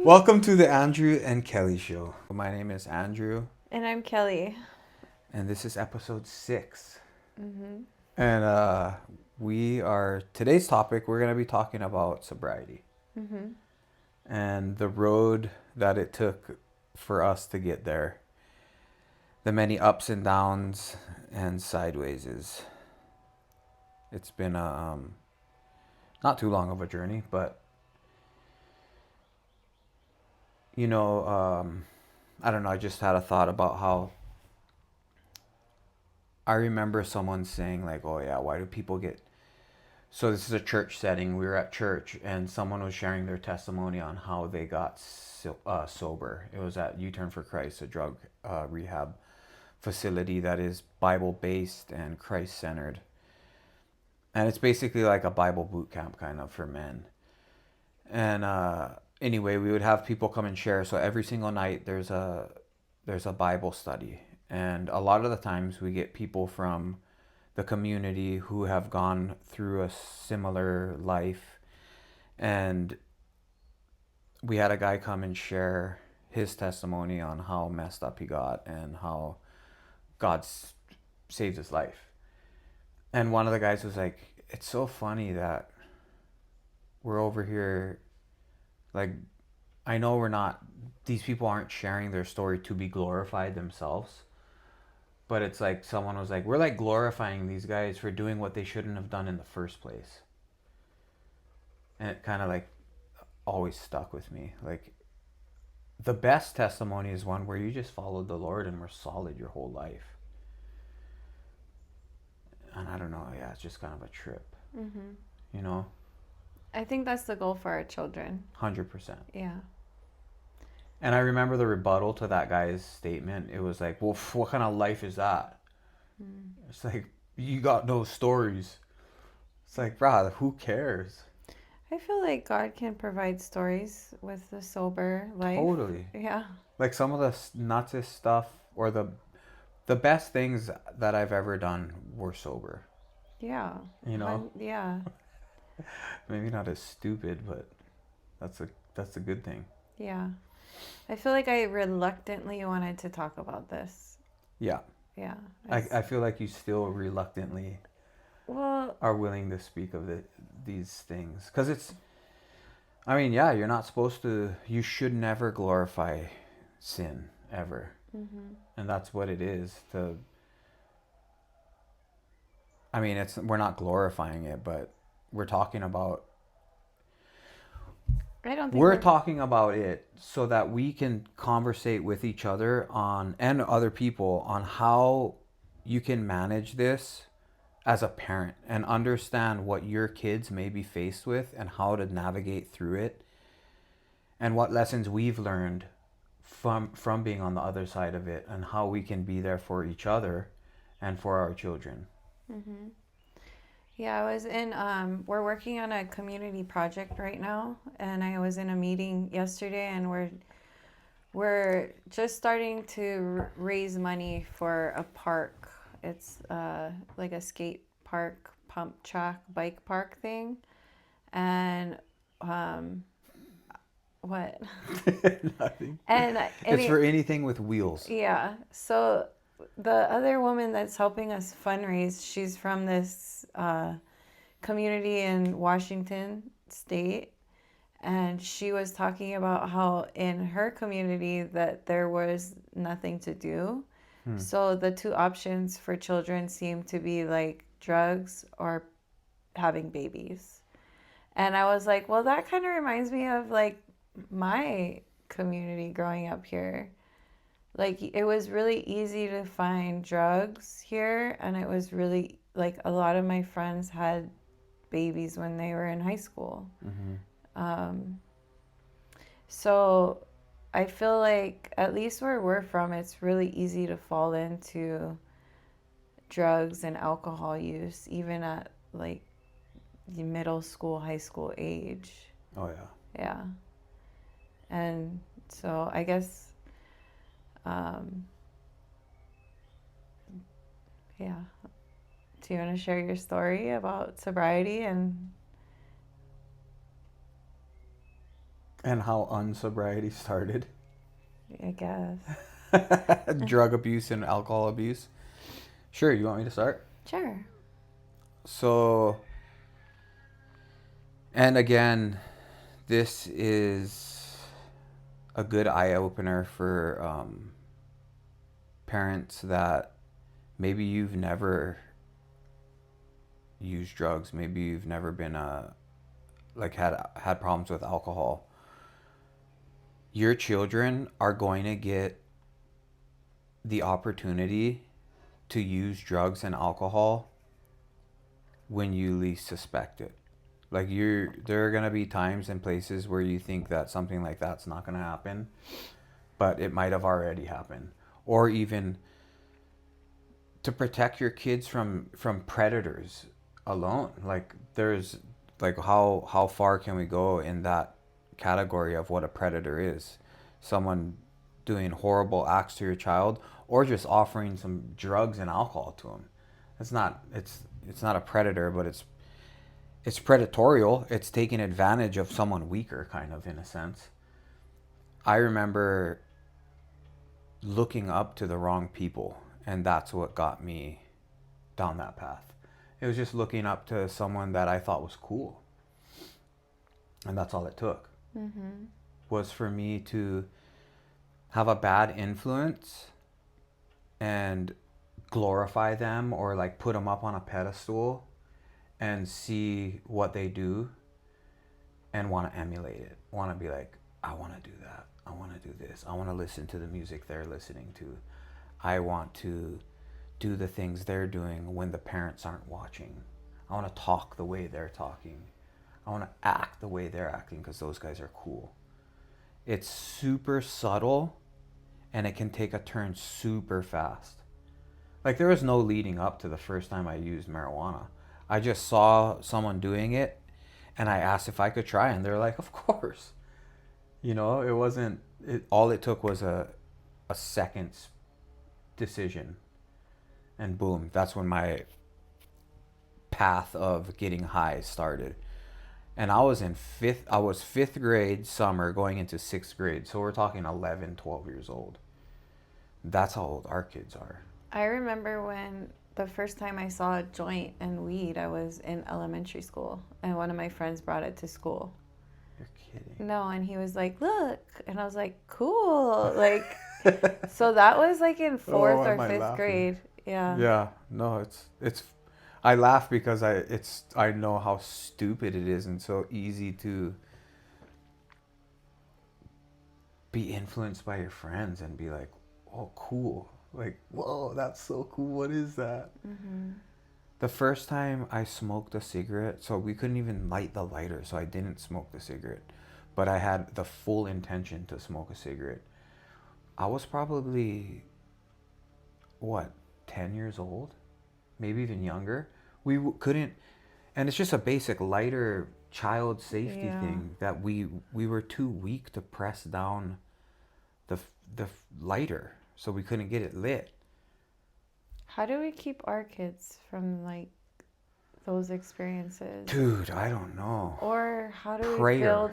Welcome to the Andrew and Kelly Show. My name is Andrew, And I'm Kelly. and this is episode 6. Mm-hmm. And today's topic, we're going to be talking about sobriety Mm-hmm. and the road that it took for us to get there, the many ups and downs and sidewayses. It's been not too long of a journey, but you know, I don't know, I just had a thought about how I remember someone saying, like, oh yeah, why do people get. So this is a church setting. We were at church, and someone was sharing their testimony on how they got sober. It was at U-Turn for Christ, a drug rehab facility that is Bible based and Christ centered, and it's basically like a Bible boot camp kind of for men. And anyway, we would have people come and share. So every single night there's a Bible study, and a lot of the times we get people from the community who have gone through a similar life. And we had a guy come and share his testimony on how messed up he got and how God saved his life. And one of the guys was like, it's so funny that we're over here, like, I know we're not, these people aren't sharing their story to be glorified themselves. But it's like someone was like, we're like glorifying these guys for doing what they shouldn't have done in the first place. And it kind of like always stuck with me. Like, the best testimony is one where you just followed the Lord and were solid your whole life. And I don't know, yeah, it's just kind of a trip, Mm-hmm. you know? I think that's the goal for our children. 100%. Yeah. And I remember the rebuttal to that guy's statement. It was like, well, what kind of life is that? Mm. It's like, you got no stories. It's like, brah, who cares? I feel like God can provide stories with the sober life. Totally. Yeah. Like some of the nutsest stuff or the best things that I've ever done were sober. Yeah. You know, Yeah. maybe not as stupid, but that's a good thing. Yeah. I feel like I reluctantly wanted to talk about this. Yeah, Yeah. I feel like you still reluctantly Well, are willing to speak of these things because it's. I mean, yeah, you're not supposed to. You should never glorify sin ever, mm-hmm. and that's what it is. I mean, we're not glorifying it, but we're talking about I don't think we're we're. talking about it so that we can conversate with each other on and other people on how you can manage this as a parent and understand what your kids may be faced with and how to navigate through it and what lessons we've learned from being on the other side of it and how we can be there for each other and for our children. Mm-hmm. Yeah, I was in, we're working on a community project right now, and I was in a meeting yesterday, and we're just starting to raise money for a park. It's like a skate park, pump track, bike park thing, and um, what? Nothing. and It's it, for anything with wheels. yeah. So the other woman that's helping us fundraise, she's from this community in Washington State, and she was talking about how in her community that there was nothing to do. Hmm. So the two options for children seem to be like drugs or having babies. And I was like, well, that kind of reminds me of like my community growing up here. Like it was really easy to find drugs here, and it was really like a lot of my friends had babies when they were in high school. Mm-hmm. Um, so I feel like at least where we're from, it's really easy to fall into drugs and alcohol use, even at like the middle school, high school age. Oh yeah. Yeah. And so I guess, um, yeah. Do you want to share your story about sobriety and And how unsobriety started. I guess. Drug abuse and alcohol abuse. Sure, you want me to start? Sure. So, and again, this is a good eye opener for parents that maybe you've never used drugs, maybe you've never been like had problems with alcohol. Your children are going to get the opportunity to use drugs and alcohol when you least suspect it. Like there are gonna be times and places where you think that something like that's not gonna happen, but it might have already happened. Or even to protect your kids from predators alone. Like there's like how far can we go in that category of what a predator is? Someone doing horrible acts to your child, or just offering some drugs and alcohol to them. It's not a predator, but it's predatorial. It's taking advantage of someone weaker, kind of, in a sense. I remember looking up to the wrong people, and that's what got me down that path. It was just looking up to someone that I thought was cool, and that's all it took. Mm-hmm. Was for me to have a bad influence and glorify them, or like put them up on a pedestal and see what they do and want to emulate it. Want to be like, I want to do that. I want to do this. I want to listen to the music they're listening to. I want to do the things they're doing when the parents aren't watching. I want to talk the way they're talking. I want to act the way they're acting because those guys are cool. It's super subtle and it can take a turn super fast. Like there was no leading up to the first time I used marijuana. I just saw someone doing it and I asked if I could try, and they're like, "Of course." You know, it wasn't all it took was a second's decision, and boom, that's when my path of getting high started. And I was 5th grade summer going into 6th grade. So we're talking 11, 12 years old. That's how old our kids are. I remember when the first time I saw a joint and weed, I was in elementary school, and one of my friends brought it to school. You're kidding. No, and he was like, "Look," and I was like, "Cool!" Like, so that was like in fourth Why or am I fifth laughing? grade. Yeah. Yeah, no, it's I laugh because I know how stupid it is and so easy to be influenced by your friends and be like, "Oh, cool." Like, "Whoa, that's so cool. What is that?" Mm-hmm. The first time I smoked a cigarette, so we couldn't even light the lighter, so I didn't smoke the cigarette. But I had the full intention to smoke a cigarette. I was probably, what, 10 years old? Maybe even younger. Couldn't, and it's just a basic lighter child safety Yeah. thing that we were too weak to press down the the lighter, so we couldn't get it lit. How do we keep our kids from like those experiences? Dude, I don't know. Or how do we Prayer.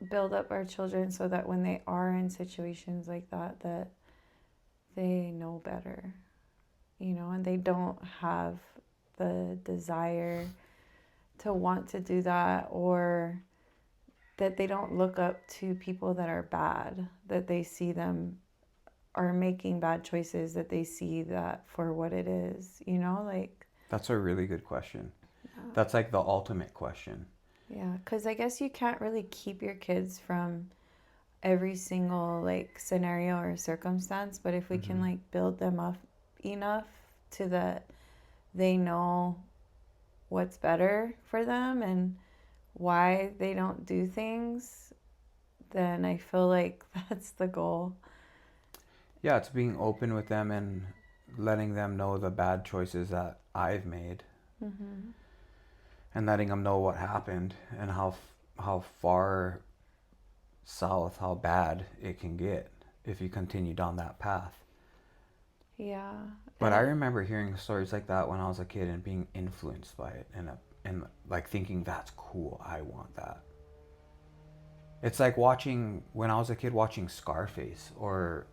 build up our children so that when they are in situations like that, that they know better, and they don't have the desire to want to do that, or that they don't look up to people that are bad, that they see them are making bad choices, that they see that for what it is, like, That's a really good question. yeah. That's like the ultimate question. Yeah, because I guess you can't really keep your kids from every single like scenario or circumstance, but if we can Hmm. like build them up enough to that they know what's better for them and why they don't do things, then I feel like that's the goal. Yeah, it's being open with them and letting them know the bad choices that I've made, Mm-hmm. and letting them know what happened and how far south, how bad it can get if you continue down that path. Yeah. But I remember hearing stories like that when I was a kid and being influenced by it, and like thinking that's cool. I want that. It's like watching when I was a kid watching Scarface or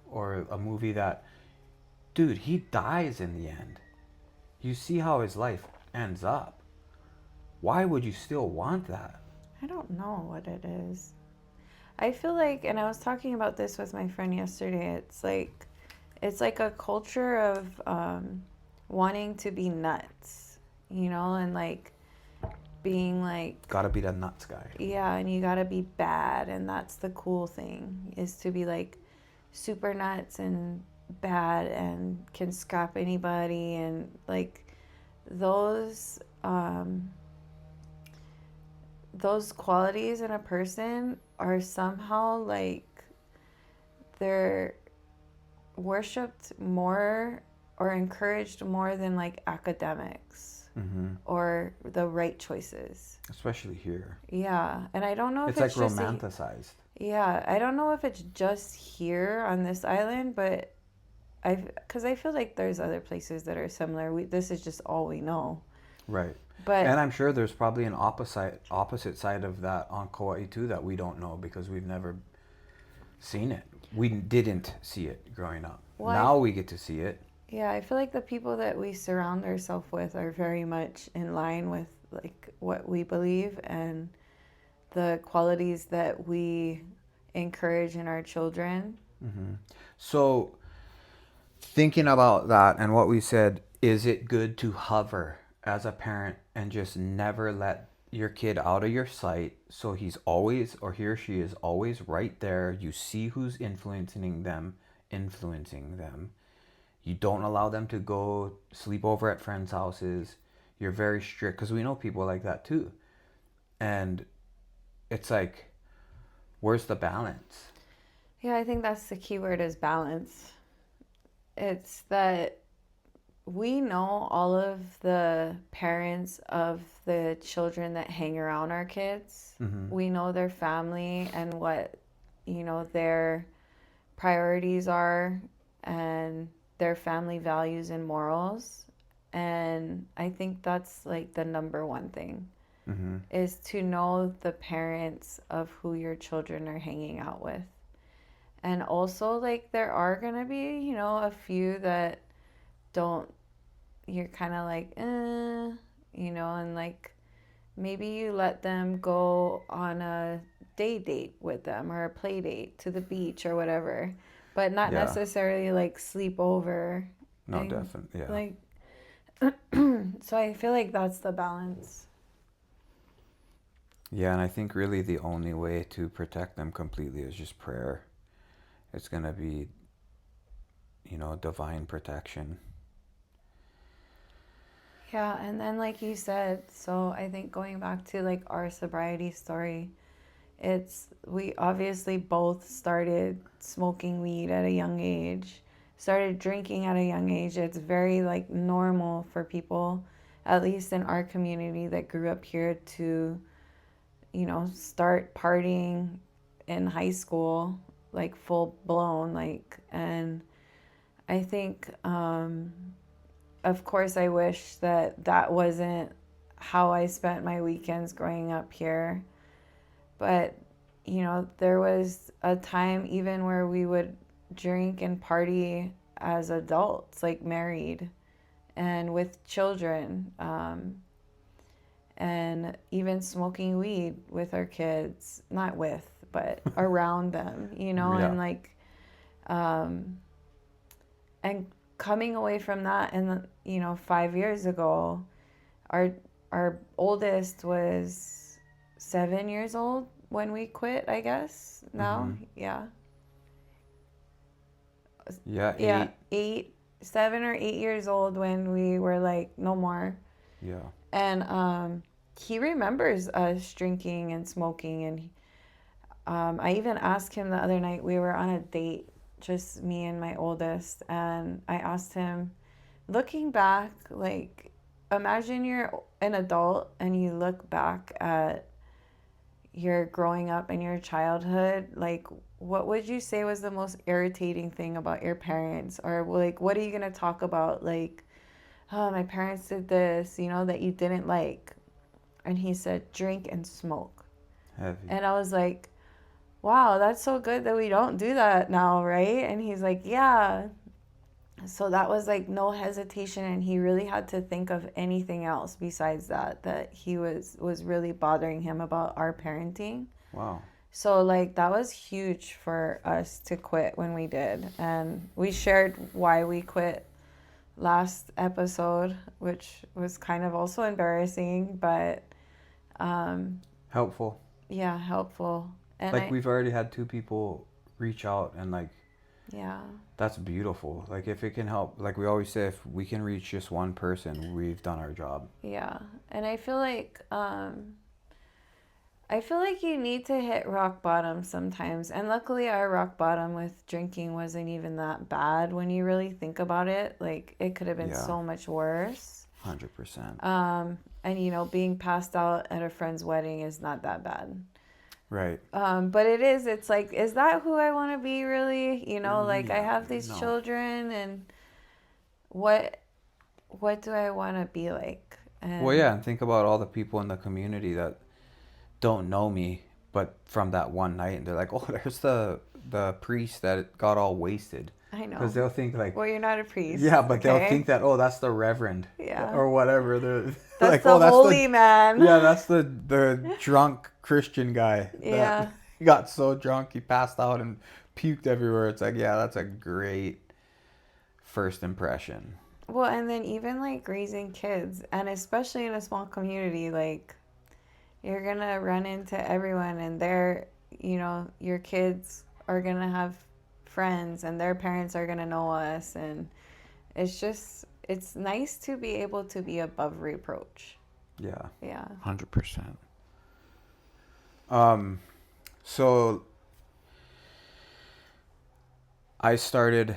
a movie that, dude, he dies in the end. You see how his life ends up. Why would you still want that? I don't know what it is. I feel like, and I was talking about this with my friend yesterday. It's like a culture of wanting to be nuts, and like being like, Gotta be the nuts guy. yeah, and you gotta be bad, and that's the cool thing is to be like super nuts and bad and can scrap anybody and like those um those qualities in a person are somehow like they're worshipped more or encouraged more than like academics Mm-hmm. or the right choices. Especially here. Yeah, and I don't know if It's like it's just romanticized. yeah, I don't know if it's just here on this island, but because I feel like there's other places that are similar. This is just all we know. Right. And But I'm sure there's probably an opposite side of that on Kauai too that we don't know because we've never seen it. We didn't see it growing up. well, Now we get to see it. yeah, I feel like the people that we surround ourselves with are very much in line with like what we believe and the qualities that we encourage in our children. Mm-hmm. So, thinking about that and what we said, is it good to hover as a parent and just never let your kid out of your sight so he's always or he or she is always right there? You see who's influencing them. You don't allow them to go sleep over at friends' houses. You're very strict because we know people like that too. And it's like, where's the balance? Yeah, I think that's the key word is balance. It's that we know all of the parents of the children that hang around our kids. Mm-hmm. We know their family and what, their priorities are and their family values and morals. And I think that's like the number one thing Mm-hmm. is to know the parents of who your children are hanging out with. And also, like, there are going to be, a few that don't, you're kind of like, and like maybe you let them go on a day date with them or a play date to the beach or whatever, but not Yeah. necessarily like sleep over. No, And definitely. Yeah. like, so I feel like that's the balance. Yeah, and I think really the only way to protect them completely is just prayer. It's going to be, divine protection. Yeah, and then like you said, so I think going back to like our sobriety story, we obviously both started smoking weed at a young age, started drinking at a young age. It's very like normal for people, at least in our community that grew up here to, start partying in high school, like full blown, like, and I think, of course, I wish that that wasn't how I spent my weekends growing up here. But, there was a time even where we would drink and party as adults, like married and with children, and even smoking weed with our kids, not with, but around them, Yeah. and like, um, and coming away from that, and 5 years ago, our our oldest was 7 years old when we quit, I guess. Now, Mm-hmm. yeah, Yeah, yeah, 8. 7 or 8 years old when we were like no more. Yeah. And he remembers us drinking and smoking, and I even asked him the other night. We were on a date, just me and my oldest, and I asked him, looking back, like, imagine you're an adult and you look back at your growing up and your childhood, like, what would you say was the most irritating thing about your parents? Or, like, what are you going to talk about? Like, oh, my parents did this, that you didn't like. And he said, drink and smoke. Heavy. And I was like, wow, that's so good that we don't do that now, right? And he's like, yeah. So that was like no hesitation, and he really had to think of anything else besides that he was really bothering him about our parenting. Wow. So like that was huge for us to quit when we did. And we shared why we quit last episode, which was kind of also embarrassing, but Helpful. yeah, helpful. And Like we've already had two people reach out, and like yeah. that's beautiful. Like if it can help, like we always say, if we can reach just one person, we've done our job. Yeah. And I feel like you need to hit rock bottom sometimes. And luckily, our rock bottom with drinking wasn't even that bad when you really think about it. Like, it could have been Yeah. so much worse. 100%. And, being passed out at a friend's wedding is not that bad. Right. But it's like, is that who I want to be really? Like, I Yeah, have these no. children, and what do I want to be like? Well, yeah, and think about all the people in the community that don't know me, but from that one night, and they're like, "Oh, there's the priest that got all wasted." I know. Because they'll think like, Well, you're not a priest. yeah, but they'll okay? think that, oh, that's the reverend, Yeah. or whatever. They're That's like, the oh, that's holy the man. yeah, that's the drunk Christian guy. Yeah. That he got so drunk he passed out and puked everywhere. It's like, yeah, that's a great first impression. Well, and then even like raising kids, and especially in a small community, like you're gonna run into everyone, and your kids are gonna have friends, and their parents are gonna know us, and it's nice to be able to be above reproach. Yeah. Yeah. 100%. So I started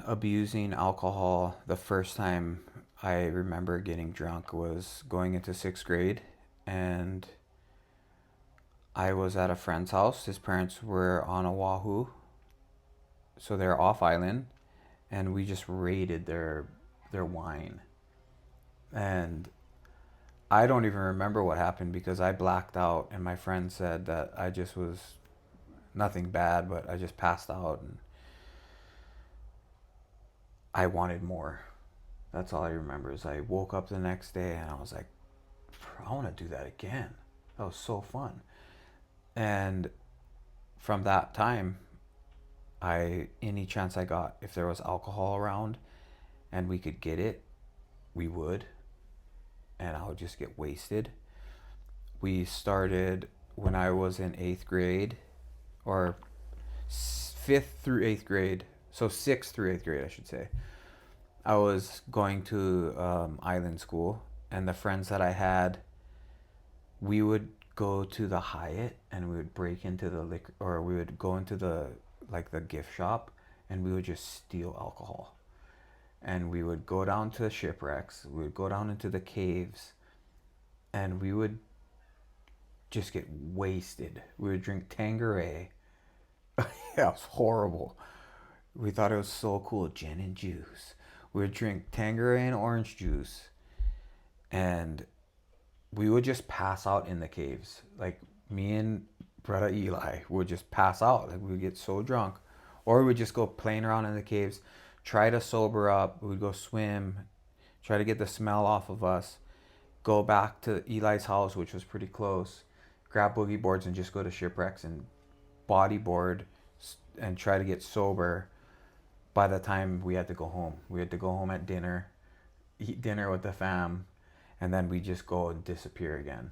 abusing alcohol. The first time I remember getting drunk was going into 6th grade, and I was at a friend's house. His parents were on Oahu, so they're off island, and we just raided their wine. And I don't even remember what happened because I blacked out, and my friend said that I just was nothing bad, but I just passed out and I wanted more. That's all I remember is I woke up the next day and I was like, I want to do that again. That was so fun. And from that time, any chance I got, if there was alcohol around and we could get it, we would. And I would just get wasted. We started when I was in 8th grade, or 5th through 8th grade. So 6th through 8th grade, I should say. I was going to island school, and the friends that I had, we would go to the Hyatt and we would break into the liquor, or we would go into the gift shop, and we would just steal alcohol. And we would go down to the shipwrecks, we would go down into the caves, and we would just get wasted. We would drink Tanqueray. Yeah, it was horrible. We thought it was so cool, gin and juice. We would drink Tanqueray and orange juice, and we would just pass out in the caves. Like me and brother Eli would just pass out. Like we would get so drunk, or we would just go playing around in the caves, try to sober up. We would go swim, try to get the smell off of us, go back to Eli's house, which was pretty close, grab boogie boards and just go to shipwrecks and bodyboard and try to get sober. By the time we had to go home, we had to go home at dinner, eat dinner with the fam, and then we just go and disappear again.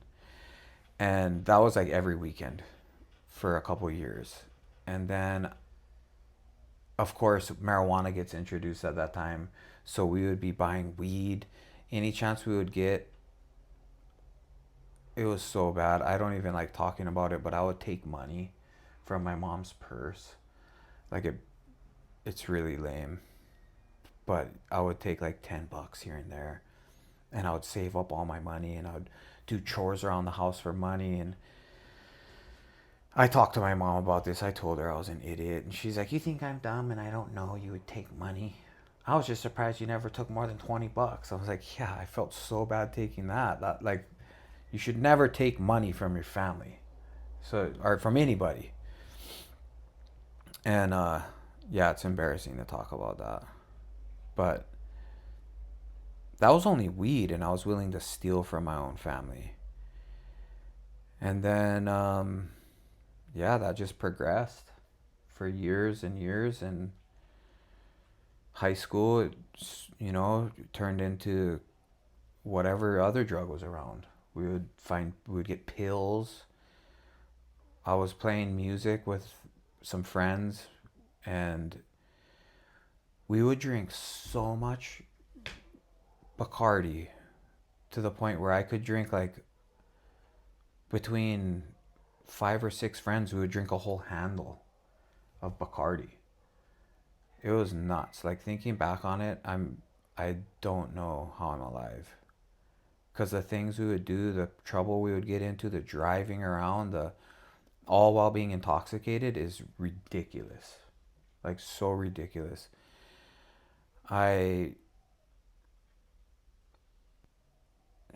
And that was like every weekend for a couple years. And then, of course, marijuana gets introduced at that time. So we would be buying weed any chance we would get. It was so bad. I don't even like talking about it, but I would take money from my mom's purse. Like it's really lame, but I would take like $10 here and there, and I would save up all my money, and I would do chores around the house for money. And I talked to my mom about this. I told her I was an idiot, and she's like, you think I'm dumb and I don't know you would take money? I was just surprised you never took more than $20. I was like, yeah, I felt so bad taking that like, you should never take money from your family, or from anybody. And yeah, it's embarrassing to talk about that. But that was only weed, and I was willing to steal from my own family. And then, yeah, that just progressed for years and years. And high school, it turned into whatever other drug was around. We would get pills. I was playing music with some friends, and we would drink so much Bacardi to the point where I could drink like between 5 or 6 friends, we would drink a whole handle of Bacardi. It was nuts. Like thinking back on it, I don't know how I'm alive. Because the things we would do, the trouble we would get into, the driving around, the all while being intoxicated is ridiculous. Like so ridiculous. I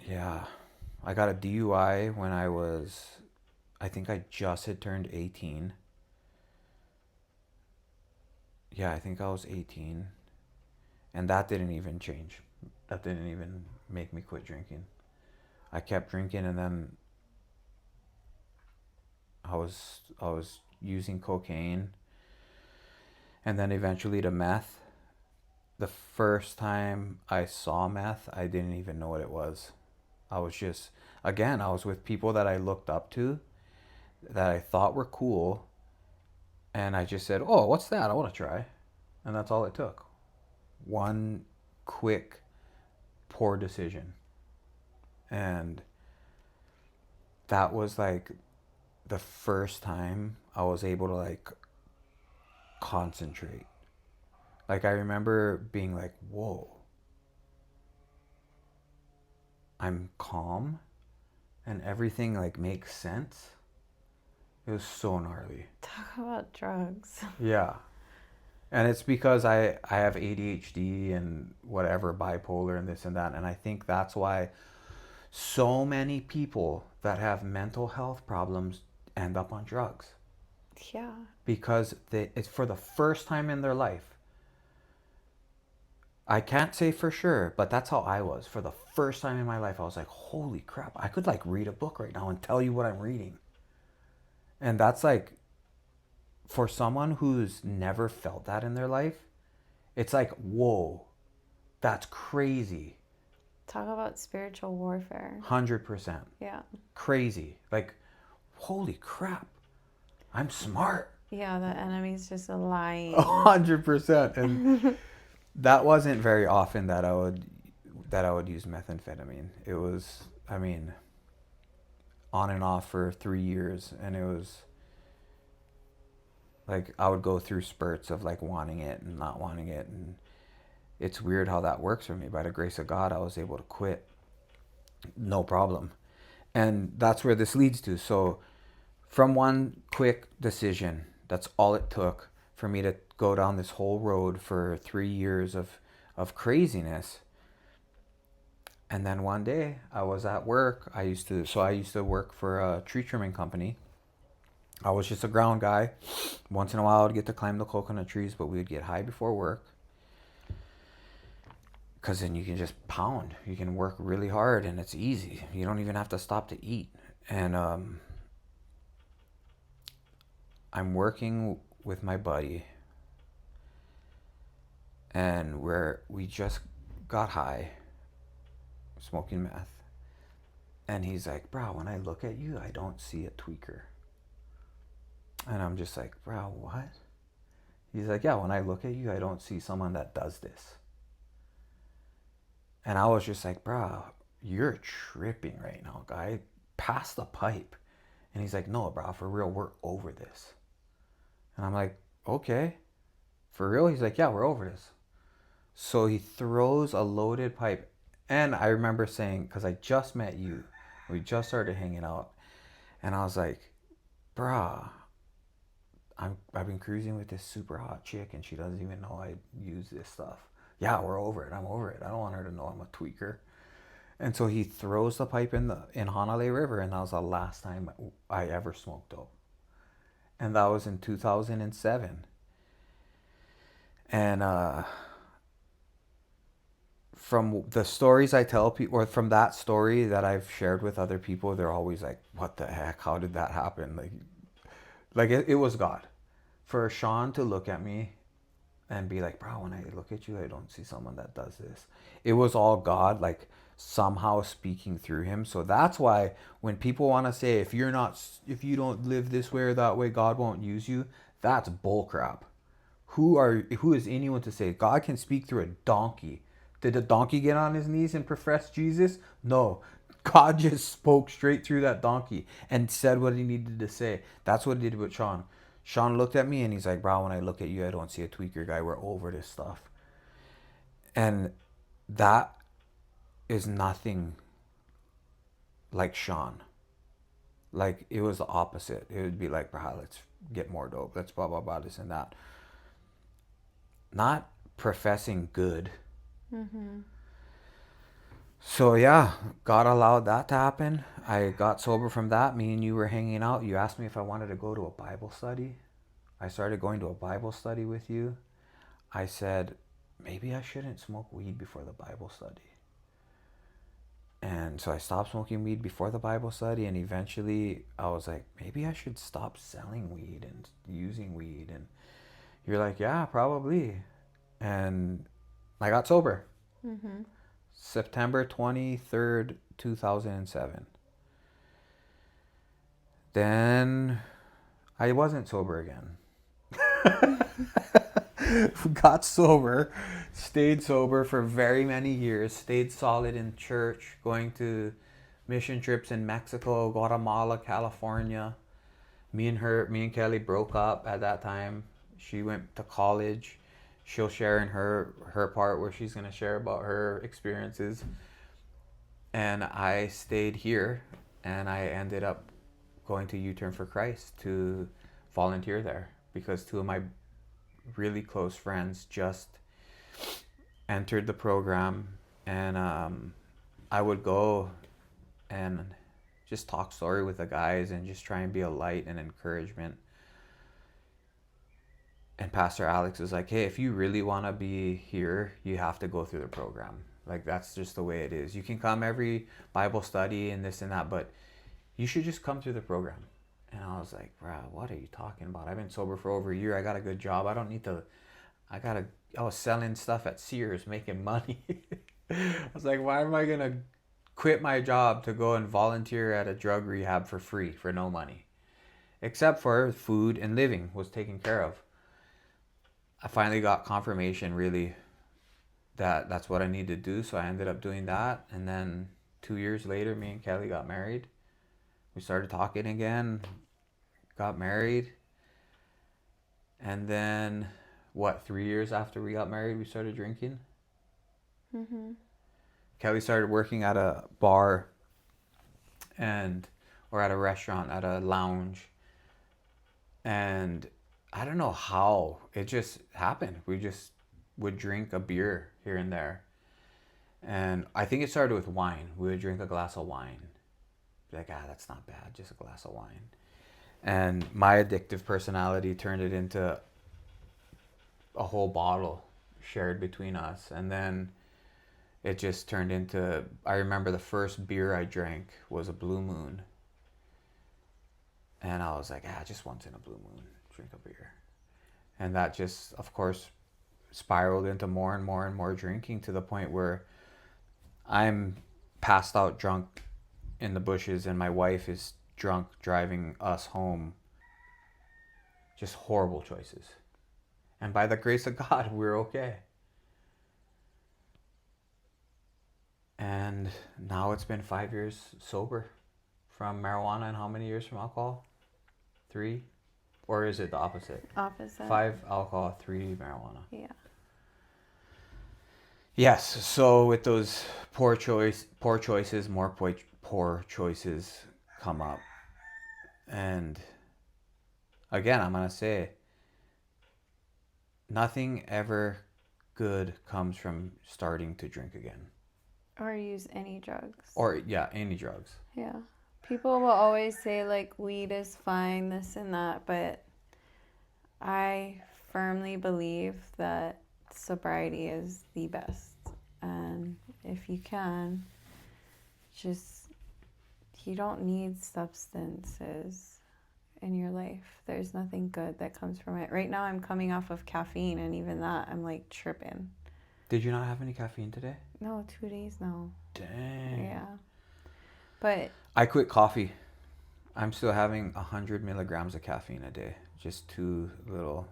yeah, I got a DUI when I think I just had turned 18. Yeah, I think I was 18. And that didn't even change. That didn't even make me quit drinking. I kept drinking, and then I was using cocaine, and then eventually to meth. The first time I saw meth, I didn't even know what it was. I was just, again, I was with people that I looked up to, that I thought were cool, and I just said, "Oh, what's that? I want to try." And that's all it took. One quick poor decision. And that was like the first time I was able to like concentrate. Like I remember being like, "Whoa, I'm calm and everything like makes sense." It was so gnarly. Talk about drugs. Yeah. And it's because I have ADHD and whatever, bipolar and this and that. And I think that's why so many people that have mental health problems end up on drugs. Yeah. Because it's for the first time in their life. I can't say for sure, but that's how I was. For the first time in my life, I was like, holy crap, I could like read a book right now and tell you what I'm reading. And that's like, for someone who's never felt that in their life, it's like, whoa, that's crazy. Talk about spiritual warfare. 100%. Yeah. Crazy. Like, holy crap, I'm smart. Yeah, the enemy's just lying. 100%. And that wasn't very often that I would use methamphetamine. It was, I mean, on and off for 3 years, and it was like I would go through spurts of like wanting it and not wanting it, and it's weird how that works for me. By the grace of God, I was able to quit, no problem. And that's where this leads to. So from one quick decision, that's all it took for me to go down this whole road for 3 years of craziness. And then one day I was at work. I used to work for a tree trimming company. I was just a ground guy. Once in a while I'd get to climb the coconut trees, but we would get high before work. Because then you can just pound. You can work really hard and it's easy. You don't even have to stop to eat. And I'm working with my buddy, and we just got high, smoking meth. And he's like, "Bro, when I look at you, I don't see a tweaker." And I'm just like, "Bro, what?" He's like, "Yeah, when I look at you, I don't see someone that does this." And I was just like, "Bro, you're tripping right now, guy. Pass the pipe." And he's like, "No, bro, for real, we're over this." And I'm like, "Okay, for real?" He's like, "Yeah, we're over this." So he throws a loaded pipe. And I remember saying, because I just met you, we just started hanging out. And I was like, "Bruh, I've been cruising with this super hot chick and she doesn't even know I use this stuff." "Yeah, we're over it. I'm over it. I don't want her to know I'm a tweaker." And so he throws the pipe in Hanalei River, and that was the last time I ever smoked dope. And that was in 2007. And from the stories I tell people, or from that story that I've shared with other people, they're always like, "What the heck? How did that happen?" Like it was God. For Sean to look at me and be like, "Bro, when I look at you, I don't see someone that does this." It was all God, like somehow speaking through him. So that's why when people want to say, if you don't live this way or that way, God won't use you, that's bullcrap. Who is anyone to say God can speak through a donkey? Did the donkey get on his knees and profess Jesus? No. God just spoke straight through that donkey and said what he needed to say. That's what he did with Sean. Sean looked at me and he's like, "Bro, when I look at you, I don't see a tweaker guy. We're over this stuff." And that is nothing like Sean. Like, it was the opposite. It would be like, "Bro, let's get more dope. Let's blah, blah, blah, this and that." Not professing good. Mm-hmm. So yeah, God allowed that to happen. I got sober from that. Me and you were hanging out. You asked me if I wanted to go to a Bible study. I started going to a Bible study with you. I said, maybe I shouldn't smoke weed before the Bible study. And so I stopped smoking weed before the Bible study, and eventually I was like, maybe I should stop selling weed and using weed. And you're like, yeah, probably. And I got sober. Mm-hmm. September 23rd, 2007. Then I wasn't sober again. Got sober, stayed sober for very many years, stayed solid in church, going to mission trips in Mexico, Guatemala, California. Me and Kelly broke up at that time. She went to college. She'll share in her part where she's going to share about her experiences. And I stayed here, and I ended up going to U-Turn for Christ to volunteer there because two of my really close friends just entered the program. And I would go and just talk story with the guys and just try and be a light and encouragement. And Pastor Alex was like, "Hey, if you really want to be here, you have to go through the program. Like, that's just the way it is. You can come every Bible study and this and that, but you should just come through the program." And I was like, "Bro, what are you talking about? I've been sober for over a year. I got a good job. I don't need to, I was selling stuff at Sears, making money." I was like, "Why am I going to quit my job to go and volunteer at a drug rehab for free, for no money? Except for food and living was taken care of." I finally got confirmation, really, that that's what I need to do. So I ended up doing that. And then 2 years later, me and Kelly got married. We started talking again, got married. And then, 3 years after we got married, we started drinking. Mm-hmm. Kelly started working at a bar and or at a restaurant, at a lounge. And I don't know how it just happened. We just would drink a beer here and there. And I think it started with wine. We would drink a glass of wine. Be like, that's not bad, just a glass of wine. And my addictive personality turned it into a whole bottle shared between us. And then it just turned into, I remember the first beer I drank was a Blue Moon. And I was like, just once in a blue moon, drink a beer. And that just, of course, spiraled into more and more and more drinking to the point where I'm passed out drunk in the bushes and my wife is drunk driving us home. Just horrible choices. And by the grace of God, we're okay. And now it's been 5 years sober from marijuana, and how many years from alcohol? 3? Or is it the opposite? Opposite. 5 alcohol, 3 marijuana. Yeah. Yes. So with those poor choices, more poor choices come up. And again, I'm gonna say, nothing ever good comes from starting to drink again. Or use any drugs. Or any drugs. Yeah. People will always say like weed is fine, this and that, but I firmly believe that sobriety is the best. And if you can, just, you don't need substances in your life. There's nothing good that comes from it. Right now I'm coming off of caffeine, and even that I'm like tripping. Did you not have any caffeine today? No, 2 days now. Dang. Yeah. But I quit coffee. I'm still having 100 milligrams of caffeine a day. Just 2 little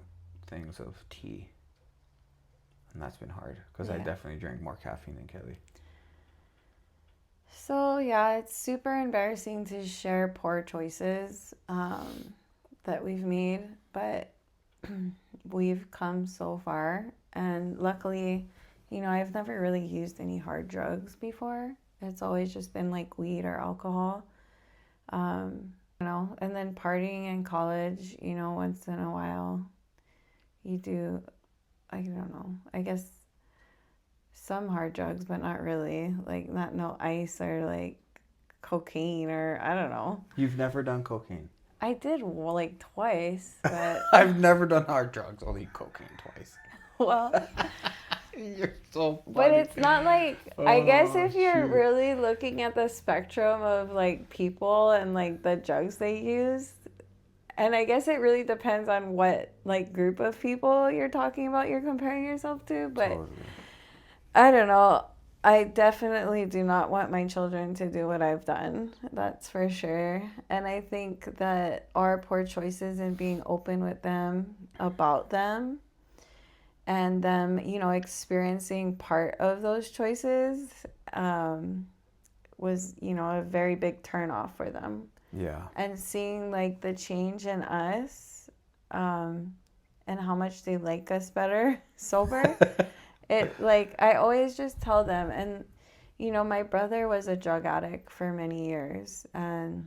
things of tea. And that's been hard because I yeah. definitely drank more caffeine than Kelly. So yeah, it's super embarrassing to share poor choices that we've made, but we've come so far. And luckily, I've never really used any hard drugs before. It's always just been like weed or alcohol. And then partying in college, once in a while, you do, I don't know, I guess some hard drugs, but not really. Like, not no ice or like cocaine or I don't know. You've never done cocaine? I did like twice, but I've never done hard drugs, only cocaine twice. well, You're so funny. but it's not like, I guess if you're shoot. really looking at the spectrum of like people and like the drugs they use, and I guess it really depends on what like group of people you're talking about, you're comparing yourself to, but Totally. I don't know. I definitely do not want my children to do what I've done. That's for sure. And I think that our poor choices in being open with them about them and them, experiencing part of those choices was, a very big turnoff for them. Yeah. And seeing like the change in us and how much they like us better sober. It, like, I always just tell them, and, my brother was a drug addict for many years, and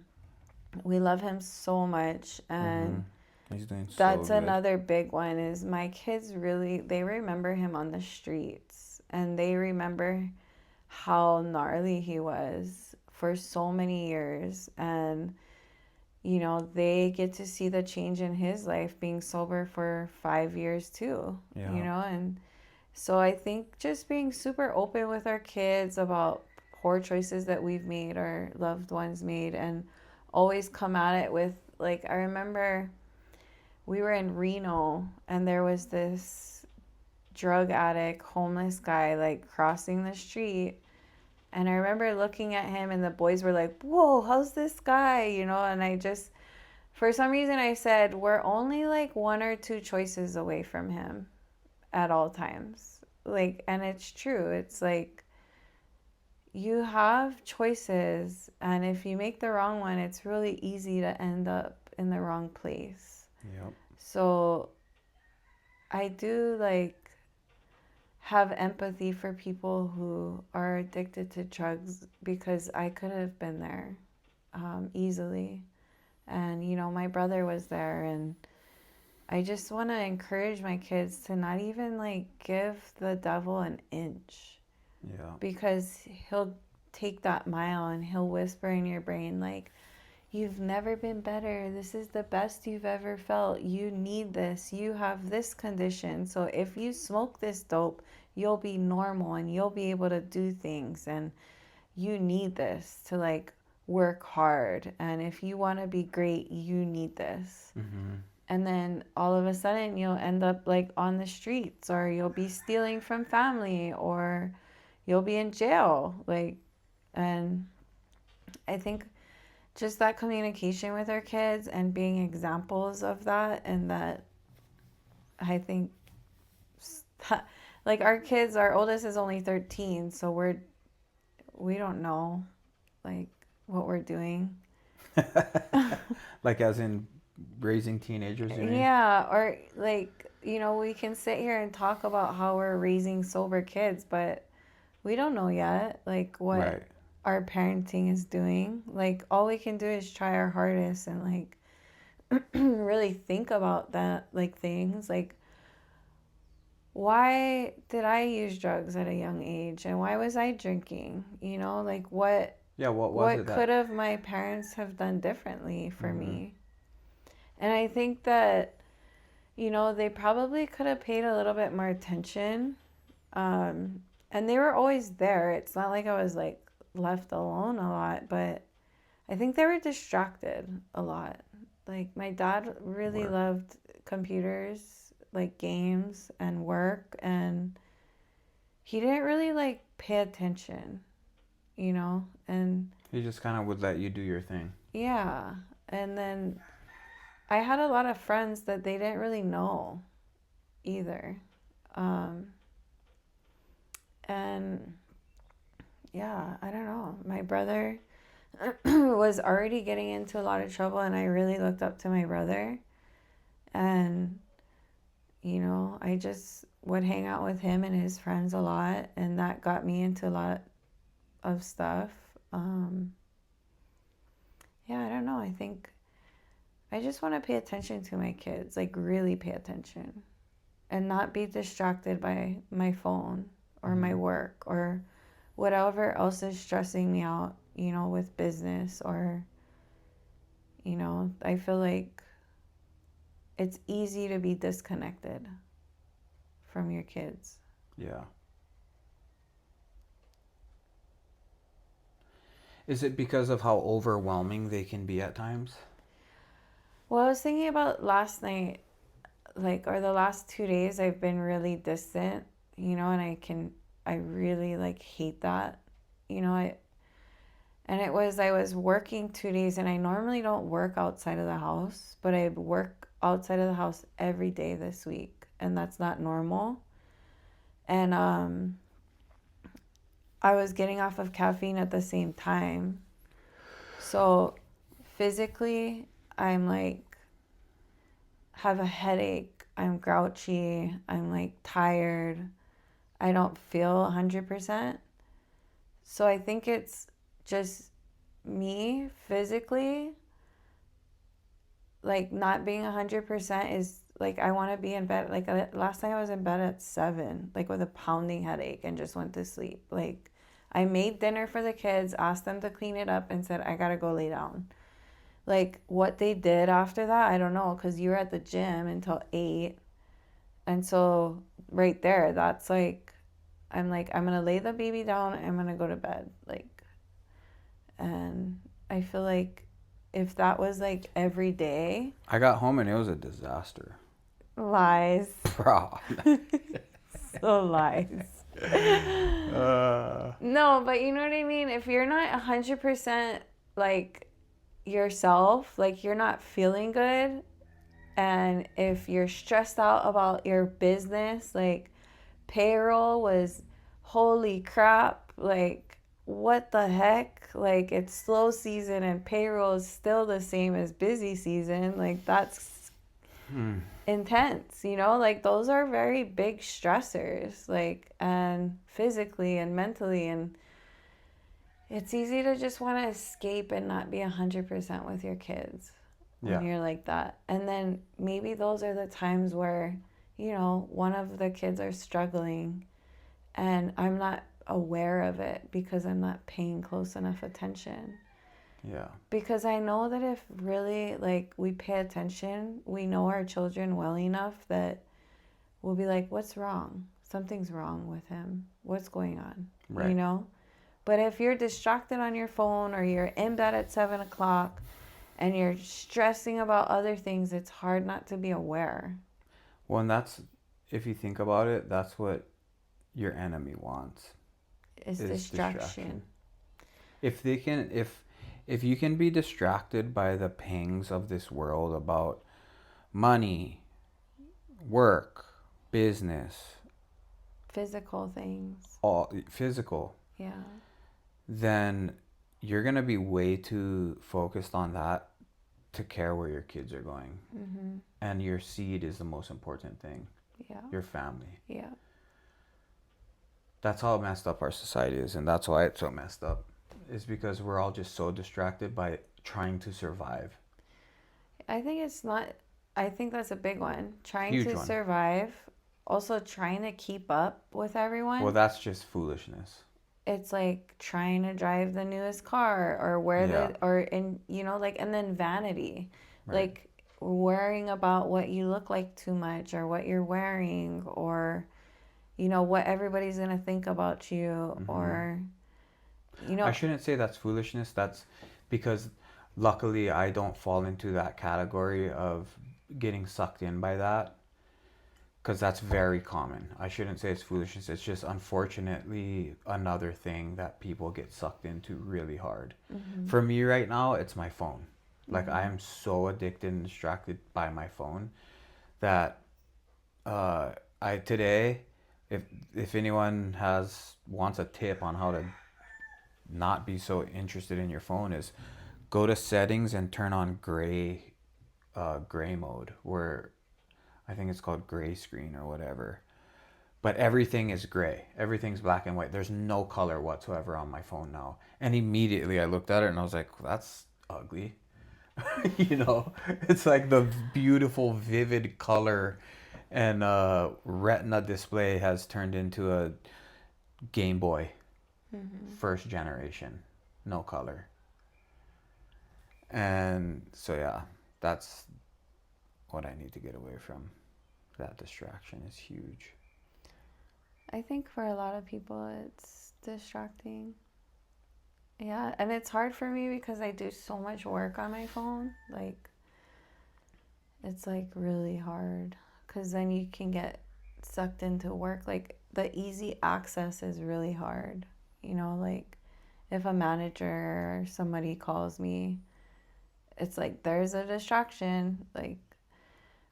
we love him so much, and He's doing so that's good. another big one, is my kids really, they remember him on the streets, and they remember how gnarly he was for so many years, and, they get to see the change in his life being sober for 5 years too, Yeah. and so I think just being super open with our kids about poor choices that we've made or loved ones made, and always come at it with, like, I remember we were in Reno and there was this drug addict, homeless guy, like, crossing the street. And I remember looking at him and the boys were like, whoa, how's this guy? And I just, for some reason I said, we're only like 1 or 2 choices away from him at all times. Like, and it's true. It's like you have choices, and if you make the wrong one, it's really easy to end up in the wrong place. Yep. So I do like have empathy for people who are addicted to drugs, because I could have been there easily. And my brother was there, and I just want to encourage my kids to not even like give the devil an inch. Yeah. Because he'll take that mile and he'll whisper in your brain like, you've never been better. This is the best you've ever felt. You need this. You have this condition. So if you smoke this dope, you'll be normal and you'll be able to do things. And you need this to like work hard. And if you want to be great, you need this. And then all of a sudden you'll end up like on the streets, or you'll be stealing from family, or you'll be in jail. Like, and I think just that communication with our kids and being examples of that, and that I think like our kids, our oldest is only 13, so we don't know like what we're doing. Like as in raising teenagers, you mean? Yeah, or like, we can sit here and talk about how we're raising sober kids, but we don't know yet like what Right. our parenting is doing. Like, all we can do is try our hardest and like really think about that, like things like, why did I use drugs at a young age, and why was I drinking? Like what Yeah, what was it could that? have my parents have done differently for me? And I think that you know, they probably could have paid a little bit more attention. And they were always there. It's not like I was like left alone a lot, but I think they were distracted a lot. Like my dad really Work. loved computers, like games and work, and he didn't really like pay attention, you know? And He just kind of would let you do your thing. yeah, and then I had a lot of friends that they didn't really know either. Um, and yeah, I don't know. My brother was already getting into a lot of trouble, and I really looked up to my brother. And, you know, I just would hang out with him and his friends a lot, and that got me into a lot of stuff. Um, yeah, I don't know. I think I just want to pay attention to my kids, like really pay attention, and not be distracted by my phone or my Hmm. work or whatever else is stressing me out, you know, with business or, you know, I feel like it's easy to be disconnected from your kids. Yeah. Is it because of how overwhelming they can be at times? Well, I was thinking about last night, like, or the last 2 days, I've been really distant, you know, and I really like hate that, you know, and I was working 2 days, and I normally don't work outside of the house, but I work outside of the house every day this week, and that's not normal. And I was getting off of caffeine at the same time. So physically, I'm like, have a headache. I'm grouchy. I'm like tired. I don't feel 100%. So I think it's just me physically, like not being 100% is like I want to be in bed. Like last night I was in bed at 7, like with a pounding headache and just went to sleep. Like I made dinner for the kids, asked them to clean it up, and said, I gotta go lay down. Like what they did after that, I don't know, because you were at the gym until 8. And so right there, that's like, I'm like, I'm gonna lay the baby down, I'm gonna go to bed. Like, and I feel like if that was like every day, I got home and it was a disaster. lies. Bro. So lies. uh, No, but you know what I mean? If you're not 100% like yourself, like you're not feeling good, and if you're stressed out about your business, like payroll was holy crap, like what the heck? Like it's slow season and payroll is still the same as busy season. Like that's hmm. intense, you know? Like those are very big stressors, like and physically and mentally, and it's easy to just want to escape and not be 100% with your kids when Yeah. you're like that. And then maybe those are the times where, you know, one of the kids are struggling and I'm not aware of it because I'm not paying close enough attention. Yeah. Because I know that if really like we pay attention, we know our children well enough that we'll be like, what's wrong? Something's wrong with him. What's going on? You Right. know? But if you're distracted on your phone or you're in bed at 7 o'clock and you're stressing about other things, it's hard not to be aware. Well, and that's, if you think about it, that's what your enemy wants, It's is distraction. distraction. If they can, if you can be distracted by the pangs of this world about money, work, business, Physical things. all physical, Yeah. then you're gonna be way too focused on that to care where your kids are going. Mm-hmm. And your seed is the most important thing. Yeah. Your family. Yeah. That's how messed up our society is, and that's why it's so messed up. Is because we're all just so distracted by trying to survive. I think it's not, I think that's a big one. Trying Huge to one. survive, also trying to keep up with Well, everyone. that's just foolishness. It's like trying to drive the newest car or wear Yeah. the, or in, you know, like, and then vanity. Right. Like, worrying about what you look like too much or what you're wearing or what everybody's going to think about you Mm-hmm. or I shouldn't say that's foolishness. That's because luckily I don't fall into that category of getting sucked in by that because that's very common. I shouldn't say it's foolishness. It's just unfortunately another thing that people get sucked into really hard. mm-hmm, For me right now, it's my phone. Like I mm-hmm, am so addicted and distracted by my phone that uh, I today, if anyone has wants a tip on how to not be so interested in your phone, is go to settings and turn on gray mode, where I think it's called gray screen or whatever. But everything is gray. Everything's black and white. There's no color whatsoever on my phone now. And immediately I looked at it and I was like, that's ugly. It's like the beautiful, vivid color and retina display has turned into a Game Boy mm-hmm. first generation, no color. And so, yeah, that's what I need to get away from. That distraction is huge. I think for a lot of people it's distracting. Yeah, and it's hard for me because I do so much work on my phone. Like, it's like really hard because then you can get sucked into work. Like, the easy access is really hard. Like if a manager or somebody calls me, it's like there's a distraction. Like,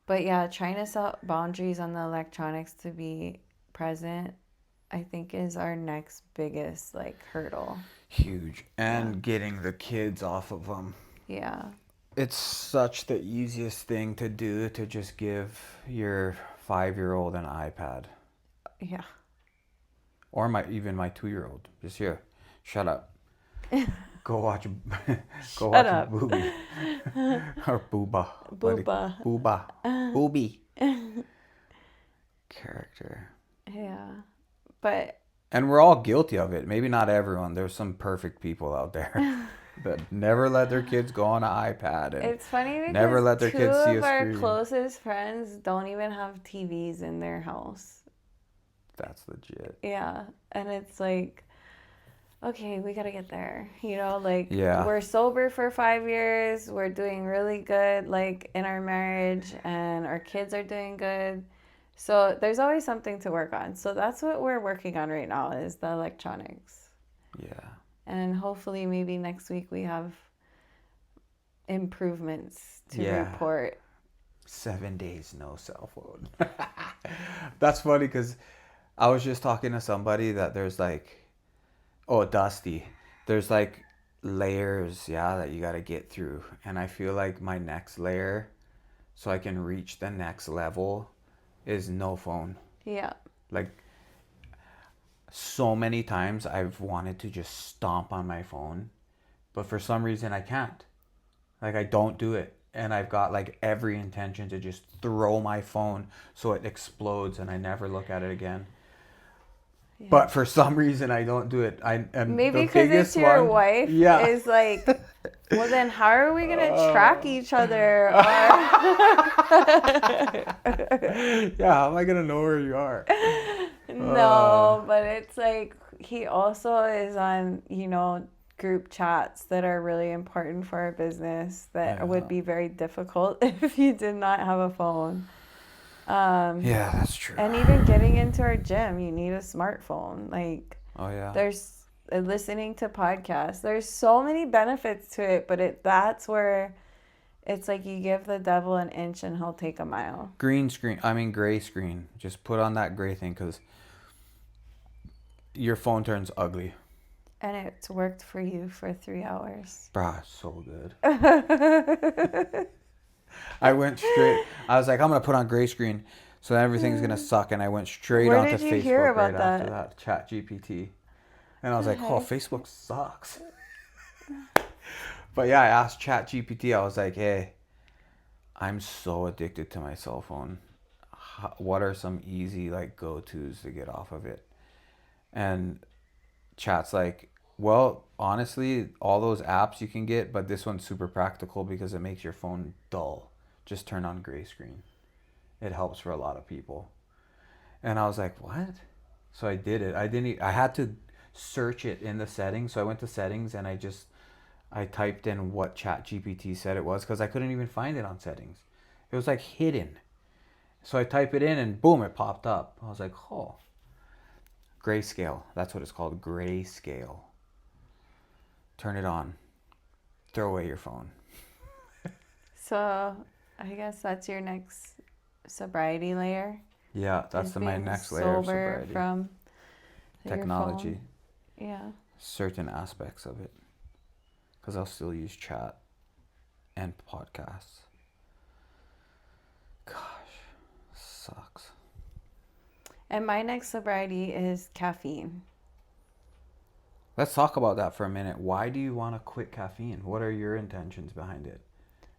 but yeah, trying to set boundaries on the electronics to be present, I think is our next biggest like hurdle. Huge. Yeah. And getting the kids off of them. Yeah. It's such the easiest thing to do to just give your 5-year-old an iPad. Yeah. Or even my 2-year-old. Just here. Shut up. Go watch go Shut watch up. Booby. Or Booba. Booba. Booba. Booby. Character. Yeah. But And we're all guilty of it. Maybe not everyone. There's some perfect people out there that never let their kids go on an iPad and it's funny never because let their two kids see of a our screen. closest friends don't even have TVs in their house. That's legit. Yeah. And it's like, okay, we got to get there. Like Yeah. we're sober for 5 years. We're doing really good, like in our marriage, and our kids are doing good. So there's always something to work on. So that's what we're working on right now is the electronics. Yeah. And hopefully maybe next week we have improvements to Yeah. report. 7 days no cell phone. That's funny because I was just talking to somebody that there's like, oh, Dusty. There's like layers, yeah, that you got to get through. And I feel like my next layer, so I can reach the next level, is no phone. Yeah. Like, so many times I've wanted to just stomp on my phone, but for some reason I can't. Like, I don't do it. And I've got like every intention to just throw my phone so it explodes and I never look at it again. Yeah. But for some reason I don't do it. I am Maybe the because biggest it's your one. wife Yeah. is like, well, then how are we going to track each other? Or... Yeah, how am I gonna know where you are? No, but it's like he also is on, group chats that are really important for our business that would Yeah. be very difficult if you did not have a phone. Yeah, that's true. And even getting into our gym, you need a smartphone. Like, Oh yeah. there's listening to podcasts. There's so many benefits to it, but that's where it's like you give the devil an inch and he'll take a mile. Green screen. I mean gray screen. Just put on that gray thing because your phone turns ugly. And it's worked for you for 3 hours. Bruh, so good. I went straight. I was like, I'm gonna put on gray screen, so everything's gonna suck, and I went straight Where onto did you hear Facebook about right after that. Chat GPT, and I was The like, oh, heck? Facebook sucks. But yeah, I asked Chat GPT. I was like, hey, I'm so addicted to my cell phone. What are some easy like go-tos to get off of it? And Chat's like, well, honestly, all those apps you can get, but this one's super practical because it makes your phone dull. just turn on gray screen. It helps for a lot of people. And I was like, what? So I did it. I had to search it in the settings. So I went to settings and I typed in what ChatGPT said it was because I couldn't even find it on settings. It was like hidden. So I type it in and boom, it popped up. I was like, oh, grayscale. That's what it's called, grayscale. Turn it on. Throw away your phone. So I guess that's your next sobriety layer. Yeah, that's my next layer of sobriety. From technology. Yeah. Certain aspects of it. Because I'll still use chat and podcasts. Gosh, sucks. And my next sobriety is caffeine. Let's talk about that for a minute. Why do you want to quit caffeine? What are your intentions behind it?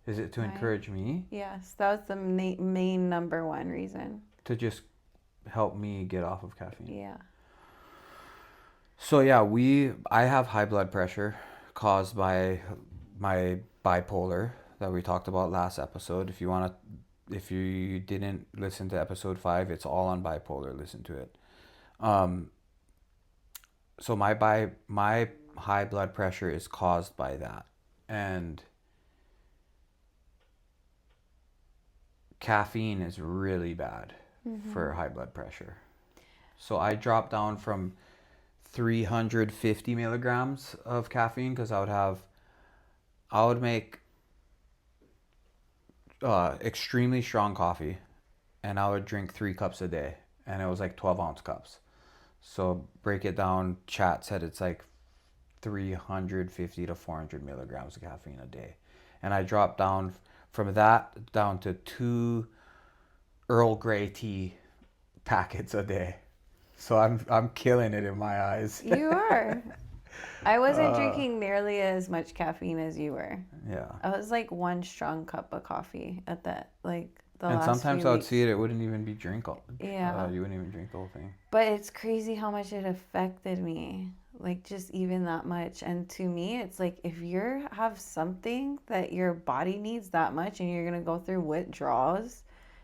Is it to encourage me? Yes, that was the main number one reason. To just help me get off of caffeine? Yeah. So yeah, I have high blood pressure caused by my bipolar that we talked about last episode. If you didn't listen to episode 5, it's all on bipolar. Listen to it. So my high blood pressure is caused by that, and caffeine is really bad for high blood pressure. So I dropped down from 350 milligrams of caffeine because I would make extremely strong coffee, and I would drink 3 cups a day, and it was like 12-ounce cups. So break it down, chat said it's like 350 to 400 milligrams of caffeine a day. And I dropped down from that down to 2 Earl Grey tea packets a day. So I'm killing it in my eyes. You are. I wasn't drinking nearly as much caffeine as you were. Yeah. I was like 1 strong cup of coffee at that, like the and last sometimes few I would weeks. see it, it wouldn't even be drinkable. Yeah. You wouldn't even drink the whole thing. But it's crazy how much it affected me. Like just even that much. And to me, it's like if you have something that your body needs that much and you're going to go through withdrawals,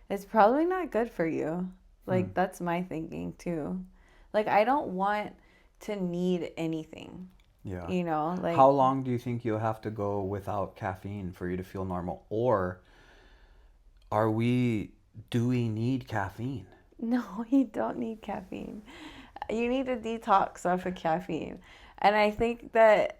it's probably not good for you. Like that's my thinking too. Like I don't want to need anything. Yeah. You know, like how long do you think you'll have to go without caffeine for you to feel normal? Or do we need caffeine? No, you don't need caffeine. You need a detox off of caffeine. And I think that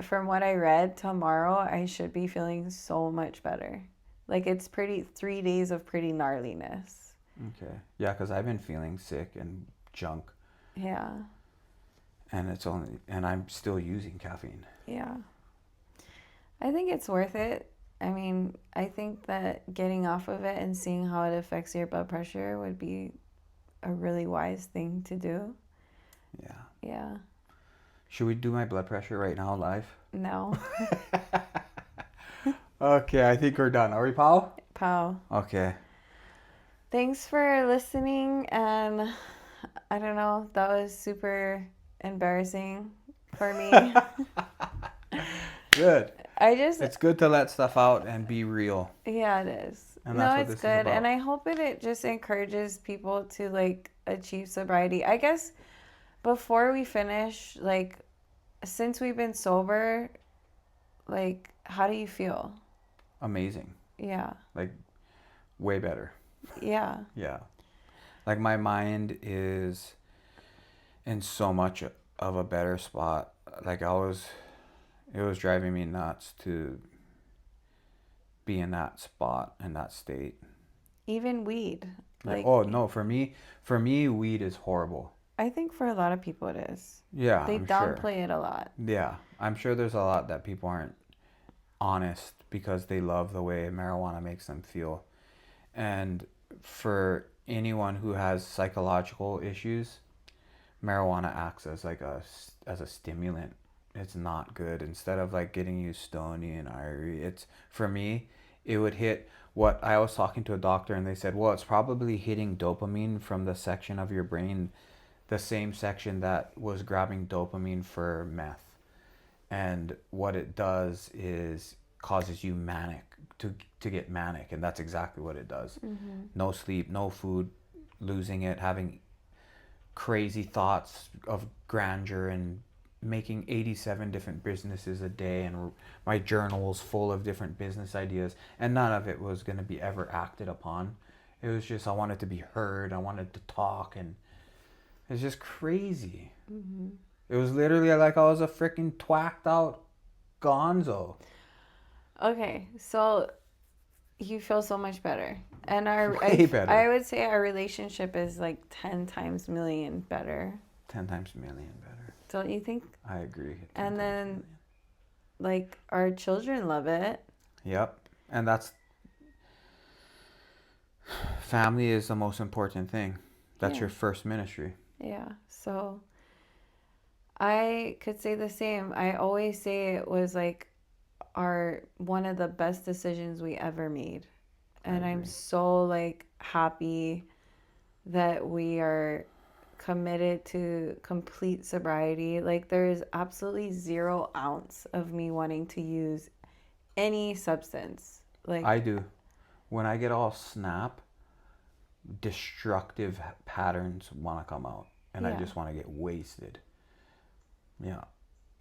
from what I read, tomorrow I should be feeling so much better. Like it's 3 days of pretty gnarliness. Okay. Yeah, because I've been feeling sick and junk. Yeah. And I'm still using caffeine. Yeah. I think it's worth it. I mean, I think that getting off of it and seeing how it affects your blood pressure would be a really wise thing to do. Yeah. Yeah. Should we do my blood pressure right now live? No. Okay, I think we're done. Are we, pal? Pow. Okay. Thanks for listening, and I don't know, that was super embarrassing for me. Good. It's good to let stuff out and be real. Yeah, it is. And no, it's good. And I hope it just encourages people to like achieve sobriety. I guess before we finish, like since we've been sober, like how do you feel? Amazing. Yeah. Like way better. Yeah. Yeah. Like my mind is in so much of a better spot. Like it was driving me nuts to be in that spot, in that state. Even weed. Like, oh no, for me, weed is horrible. I think for a lot of people it is. Yeah, they downplay it a lot. Yeah, I'm sure there's a lot that people aren't honest because they love the way marijuana makes them feel. And for anyone who has psychological issues, marijuana acts as like as a stimulant. It's not good. Instead of like getting you stony and irie, it's for me, it would hit what I was talking to a doctor and they said, well, it's probably hitting dopamine from the section of your brain, the same section that was grabbing dopamine for meth. And what it does is causes you manic to get manic, and that's exactly what it does. Mm-hmm. No sleep, no food, losing it, having crazy thoughts of grandeur, and making 87 different businesses a day, and my journal was full of different business ideas, and none of it was going to be ever acted upon. It was just I wanted to be heard, I wanted to talk, and it's just crazy. Mm-hmm. It was literally like I was a freaking twacked out gonzo. Okay, so you feel so much better. And Way better. I would say our relationship is like 10 times million better. 10 times million better. Don't you think? I agree. And then, like, our children love it. Yep. And that's family is the most important thing. That's your first ministry. Yeah. So I could say the same. I always say it was like one of the best decisions we ever made. And I'm so like happy that we are committed to complete sobriety. Like there is absolutely 0 ounce of me wanting to use any substance. Like I do. When I get all snap, destructive patterns want to come out, and I just want to get wasted. Yeah.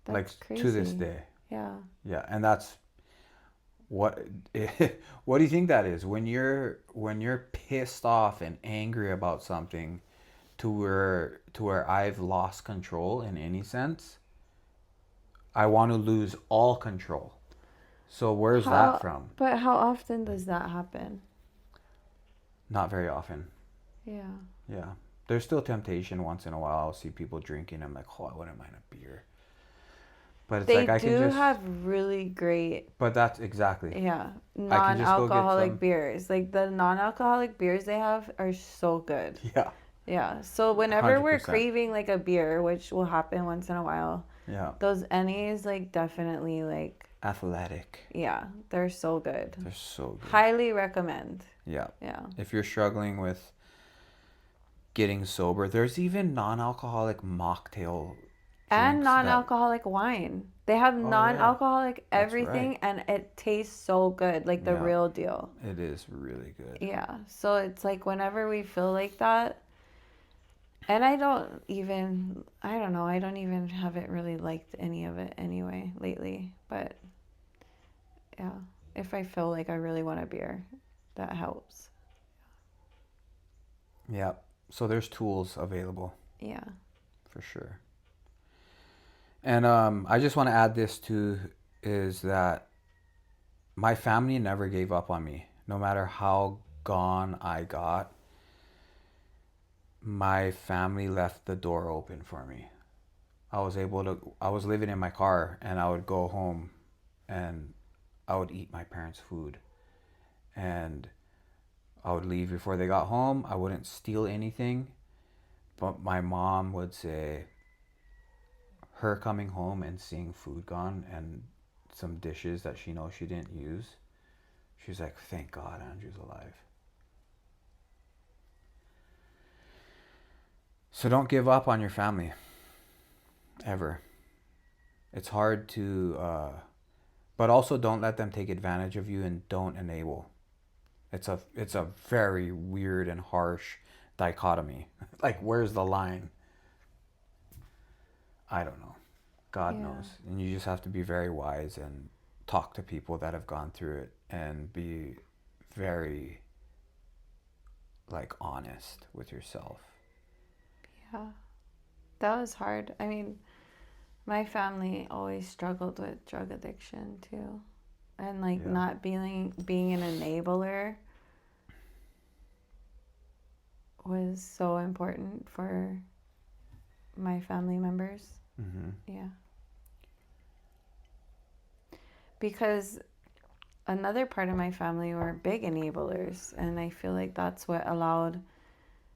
That's like crazy. To this day. Yeah. Yeah, and that's what what do you think that is? When you're pissed off and angry about something to where I've lost control in any sense, I want to lose all control. So where's that from? But how often does that happen? Not very often. Yeah. Yeah. There's still temptation once in a while. I'll see people drinking. I'm like, oh, I wouldn't mind a beer. But it's like I can just... They do have really great... But that's exactly... Yeah. Non-alcoholic beers. Like the non-alcoholic beers they have are so good. Yeah. Yeah. So whenever 100%. we're craving like a beer, which will happen once in a while, yeah, those Ennies like definitely like... Athletic. Yeah. They're so good. They're so good. Highly recommend. Yeah. Yeah. If you're struggling with getting sober, there's even non-alcoholic mocktail and non-alcoholic wine. They have non-alcoholic everything, and it tastes so good, like the real deal. It is really good. Yeah. So it's like whenever we feel like that, and I don't even haven't really liked any of it anyway lately. But yeah, if I feel like I really want a beer, that helps. Yeah. So there's tools available. Yeah. For sure. And I just want to add this too, is that my family never gave up on me. No matter how gone I got, my family left the door open for me. I was living in my car, and I would go home and I would eat my parents' food. And I would leave before they got home. I wouldn't steal anything. But my mom would say, her coming home and seeing food gone and some dishes that she knows she didn't use, she's like, thank God Andrew's alive. So don't give up on your family. Ever. It's hard to, but also don't let them take advantage of you, and don't enable. It's a very weird and harsh dichotomy. Like, where's the line? I don't know. God knows. And you just have to be very wise and talk to people that have gone through it, and be very like honest with yourself. Yeah. That was hard. I mean, my family always struggled with drug addiction too. And like not being an enabler was so important for my family members. Mm-hmm. Yeah. Because another part of my family were big enablers, and I feel like that's what allowed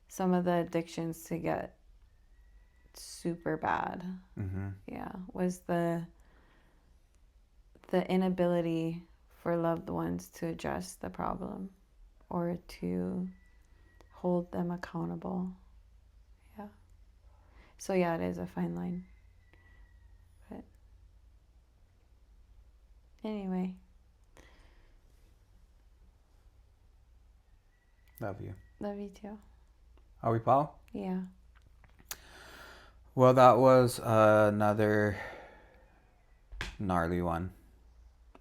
some of the addictions to get super bad. Mm-hmm. Yeah, was the inability for loved ones to address the problem or to hold them accountable. Yeah. So yeah, it is a fine line. But anyway, Love you. Love you too. Are we, Paul? Yeah. Well, that was another gnarly one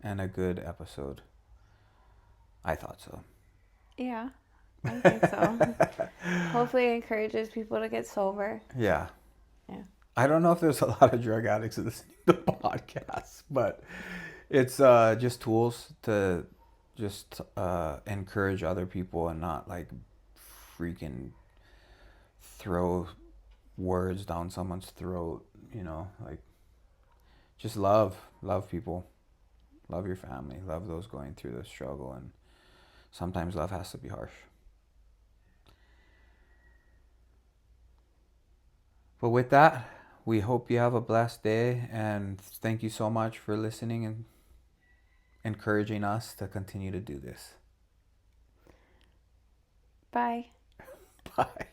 and a good episode. I thought so. Yeah, I think so. Hopefully it encourages people to get sober. Yeah. Yeah. I don't know if there's a lot of drug addicts listening to podcasts, but it's just tools to just encourage other people and not like freaking throw words down someone's throat, you know, like just love people, love your family, love those going through the struggle, and sometimes love has to be harsh. But with that, we hope you have a blessed day, and thank you so much for listening and encouraging us to continue to do this. Bye. Bye.